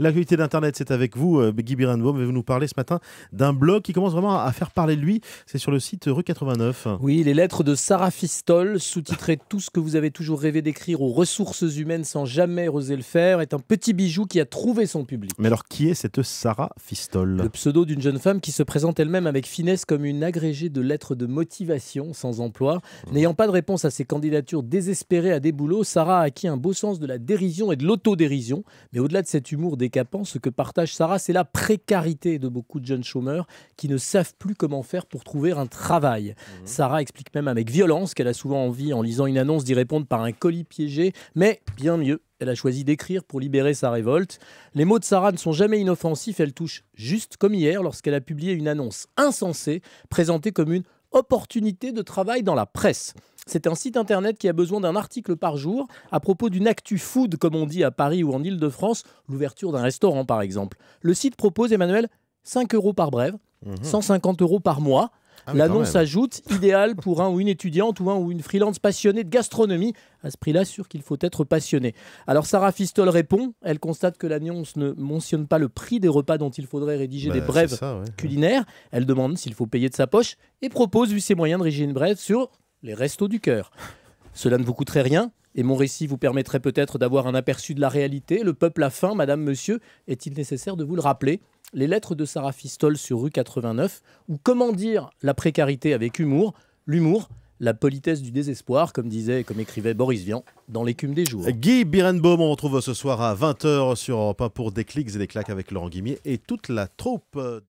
L'actualité d'Internet, c'est avec vous, Guy Birenbaum, et vous nous parler ce matin d'un blog qui commence vraiment à faire parler de lui. C'est sur le site Rue 89. Oui, les lettres de Sarah Fistol, sous-titré Tout ce que vous avez toujours rêvé d'écrire aux ressources humaines sans jamais oser le faire, est un petit bijou qui a trouvé son public. Mais alors, qui est cette Sarah Fistol? Le pseudo d'une jeune femme qui se présente elle-même avec finesse comme une agrégée de lettres de motivation sans emploi. N'ayant pas de réponse à ses candidatures désespérées à des boulots, Sarah a acquis un beau sens de la dérision et de l'autodérision. Mais au-delà de cet humour décapant, ce que partage Sarah, c'est la précarité de beaucoup de jeunes chômeurs qui ne savent plus comment faire pour trouver un travail. Sarah explique même avec violence qu'elle a souvent envie, en lisant une annonce, d'y répondre par un colis piégé, mais bien mieux. Elle a choisi d'écrire pour libérer sa révolte. Les mots de Sarah ne sont jamais inoffensifs, elle touche juste comme hier lorsqu'elle a publié une annonce insensée présentée comme une opportunité de travail dans la presse. C'est un site internet qui a besoin d'un article par jour à propos d'une actu food, comme on dit à Paris ou en Ile-de-France, l'ouverture d'un restaurant par exemple. Le site propose, Emmanuel, 5 € par brève, 150 € par mois. Ah oui, L'annonce quand même. ajoute, idéal pour un ou une étudiante ou un ou une freelance passionnée de gastronomie. À ce prix-là, sûr qu'il faut être passionné. Alors Sarah Fistol répond, elle constate que l'annonce ne mentionne pas le prix des repas dont il faudrait rédiger des brèves C'est ça, ouais. culinaires. Elle demande s'il faut payer de sa poche et propose, vu ses moyens, de rédiger une brève sur les restos du cœur. Cela ne vous coûterait rien et mon récit vous permettrait peut-être d'avoir un aperçu de la réalité. Le peuple a faim, madame, monsieur. Est-il nécessaire de vous le rappeler ? Les lettres de Sarah Fistol sur Rue 89, ou comment dire la précarité avec humour, l'humour, la politesse du désespoir, comme disait et comme écrivait Boris Vian dans L'écume des jours. Guy Birenbaum, on retrouve ce soir à 20 h sur Europe 1 pour des clics et des claques avec Laurent Guimier et toute la troupe.